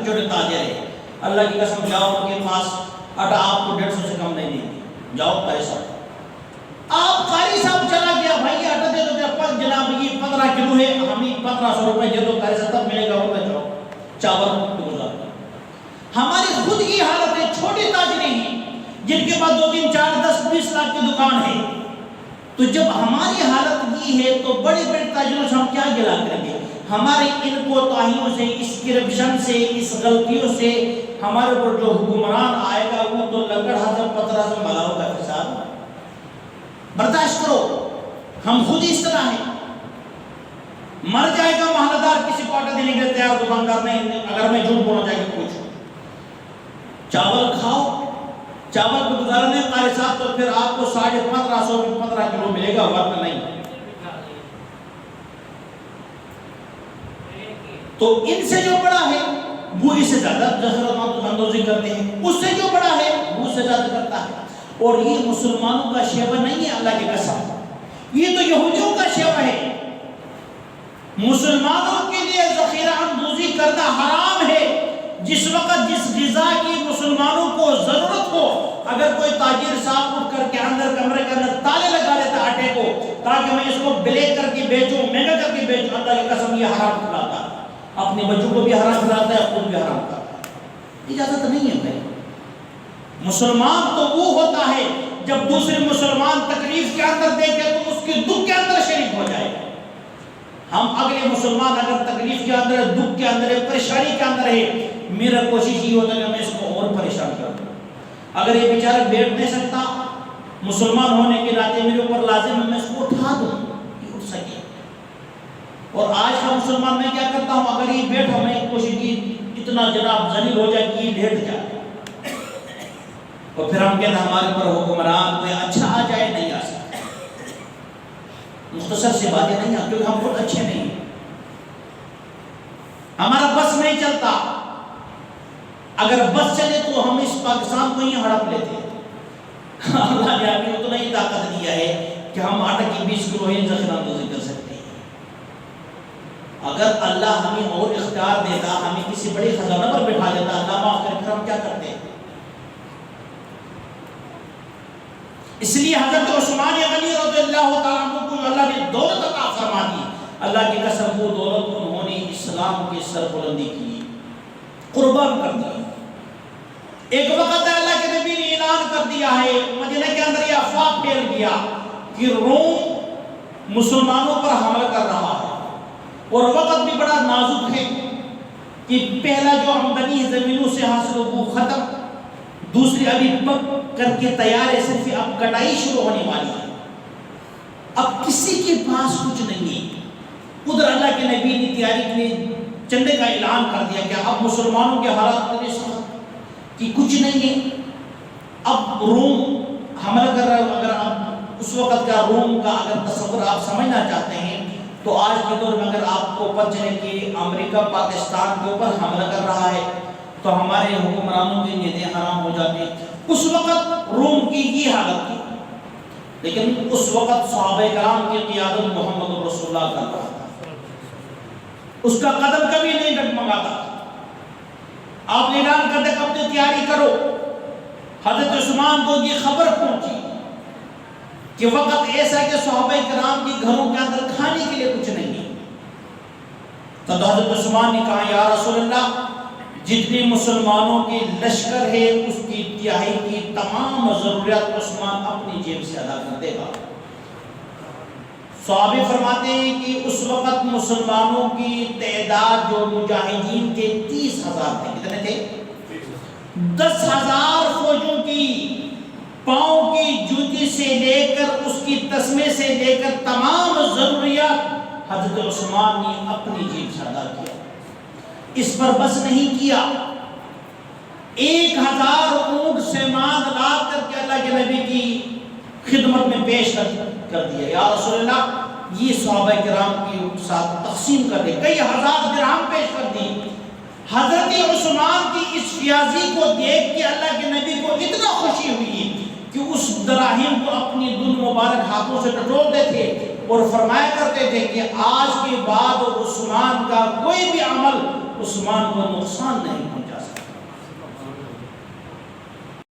چھوٹے تاجر ہیں، اللہ کی قسم جاؤ ان کے پاس، آٹا آپ کو 150 سے کم نہیں دیں گے، جاؤ قاری صاحب۔ آپ قاری صاحب چلا گیا، بھائی آٹا دے دو، جناب یہ 15 کلو ہے، ہمیں 1500 روپے دے دو، قاری صاحب تب ملے گا، روپے جاؤ چاول کو گزار دو۔ ہماری خود کی حالت ہے، چھوٹے تاجر ہیں جن کے پاس 2 3 4 10 20 لاکھ کی دکان ہے، تو جب ہماری حالت یہ ہے تو بڑے بڑے تاجروں سے ہم کیا گلا کریں گے؟ ہمارے ان کوتاہیوں سے، اس کرپشن سے، اس غلطیوں سے ہمارے اوپر جو حکمران آئے گا وہ تو لکڑ ہاتھ پتھر ہاتھ ملاؤ کا حساب برداشت کرو۔ ہم خود اس طرح ہیں، مر جائے گا محلہ دار کسی کو آٹا دینے کے لیے تیار دکاندار نہیں، اگر میں جھوٹ بولنا چاہیے پوچھو، چاول کھاؤ، چاول کو گزارنے قاری صاحب تو پھر آپ کو 1550 میں 15 کلو ملے گا، ورنہ نہیں۔ تو ان سے جو بڑا ہے وہ اس سے زیادہ ضرورت اندوزی کرتے ہیں، اس سے جو بڑا ہے وہ اس سے زیادہ کرتا ہے۔ اور یہ مسلمانوں کا شیوہ نہیں ہے، اللہ کی قسم، یہ تو یہودیوں کا شیوہ ہے۔ مسلمانوں کے لیے ذخیرہ اندوزی کرنا حرام ہے۔ جس وقت جس غذا کی مسلمانوں کو ضرورت ہو، اگر کوئی تاجر صاحب اٹھ کر کے اندر کمرے کے اندر تالے لگا لیتا آٹے کو تاکہ میں اس کو بلیک کر کے بیچوں، مہنگا کر کے بیچوں، اللہ کی قسم یہ حرام کھلاتا ہے، اپنے بچوں کو بھی حرام کھلاتا ہے، خود بھی حرام کھلاتا ہے۔ اجازت نہیں ہے بھائی۔ مسلمان تو وہ ہوتا ہے جب دوسرے مسلمان تکلیف کے اندر دیکھے تو اس کے دکھ کے اندر شریک ہو جائے۔ ہم اگلے مسلمان اگر تکلیف کے اندر ہے، دکھ کے اندر ہے، پریشانی کے اندر ہے، میرا کوشش یہ ہوتا ہے کہ میں اس کو اور پریشان کر دوں۔ اگر یہ بیچارہ بیٹھ نہیں سکتا، مسلمان ہونے کے ناطے میرے اوپر لازم ہے میں اس کو اٹھا دوں کہ اٹھ سکے۔ اور آج کا مسلمان میں کیا کرتا ہوں، اگر یہ بیٹھا میں کوشش کی اتنا جناب ذلیل ہو جائے کہ یہ لیٹ جائے، اور پھر ہم کہتے ہیں ہمارے پر حکمران کوئی اچھا آ جائے، نہیں آ سکتا۔ مختصر سی باتیں نہیں آ، کیونکہ ہم خود اچھے نہیں ہیں، ہمارا بس نہیں چلتا۔ اگر بس چلے تو ہم اس پاکستان کو ہی ہڑپ لیتے ہیں۔ اللہ نے ہمیں اتنا ہی طاقت دیا ہے کہ ہم آٹا کی 20 کلو ہی ذخیرہ اندوزی کر سکتے ہیں۔ اگر اللہ ہمیں اور اختیار دیتا، ہمیں کسی بڑی خزانہ پر بٹھا دیتا، اللہ معاف کرے، پھر ہم کیا کرتے ہیں؟ اس لیے حضرت عثمان غنی رضی اللہ تعالیٰ عنہ کو اللہ نے دولت عطا فرما دی، اللہ کی قسم وہ دولت انہوں نے اسلام کی سربلندی کی، قربان کر دیا۔ ایک وقت اللہ کے نبی نے اعلان کر دیا ہے، مدینہ کے اندر یہ افواہ پھیل گیا کہ روم مسلمانوں پر حملہ کر رہا ہے، اور وقت بھی بڑا نازک ہے کہ پہلا جو آمدنی زمینوں سے حاصل ہو وہ ختم، دوسری ابھی پک کر کے تیار ہے، صرف اب کٹائی شروع ہونے والی ہے، اب کسی کے پاس کچھ نہیں ہے۔ ادھر اللہ کے نبی نے تیاری کے لیے چندے کا اعلان کر دیا کہ اب مسلمانوں کے حالات اتنے سخت کہ کچھ نہیں ہے، اب روم حملہ کر رہا ہے۔ اگر آپ اس وقت کا روم کا اگر تصور آپ سمجھنا چاہتے ہیں تو آج کے دور میں اگر آپ کو پتہ چلے کہ امریکہ پاکستان کے اوپر حملہ کر رہا ہے تو ہمارے حکمرانوں کی نیندیں حرام ہو جاتی ہیں۔ اس وقت روم کی یہ حالت تھی، لیکن اس وقت صحابہ کرام کی قیادت محمد رسول اللہ کر رہا تھا، اس کا قدم کبھی نہیں ڈگمگاتا تھا۔ آپ نے اعلان کر دیا اپنی تیاری کرو۔ حضرت عثمان کو یہ خبر پہنچی کہ وقت ایسا ہے کہ صحابہ کرام کے گھروں کے اندر کھانے کے لیے کچھ نہیں ہے۔ تو حضرت عثمان نے کہا یا رسول اللہ، جتنی مسلمانوں کی لشکر ہے اس کی تہائی کی تمام ضروریات عثمان اپنی جیب سے ادا کر دے گا۔ صحابی فرماتے ہیں کہ اس وقت مسلمانوں کی تعداد جو مجاہدین کے 30,000 تھے، کتنے تھے؟ 10,000 فوجوں کی پاؤں کی جوتی سے لے کر اس کی تسمے سے لے کر تمام ضروریات حضرت عثمان نے اپنی جیب سے ادا کیا۔ اس پر بس نہیں کیا، 1000 اونٹ سیمان لا کر کے اللہ کے نبی کی خدمت میں پیش کر دیا۔ یا رسول اللہ، یہ صحابہ کرام کے ساتھ تقسیم کر دے، کئی ہزار درہم پیش کر دی۔ حضرت عثمان کی اس فیاضی کو دیکھ کے اللہ کے نبی کو اتنا خوشی ہوئی کہ اس دراہم کو اپنی دن مبارک ہاتھوں سے ٹٹولتے تھے اور فرمایا کرتے تھے کہ آج کے بعد عثمان کا کوئی بھی عمل عثمان کو نقصان نہیں پہنچا سکتا۔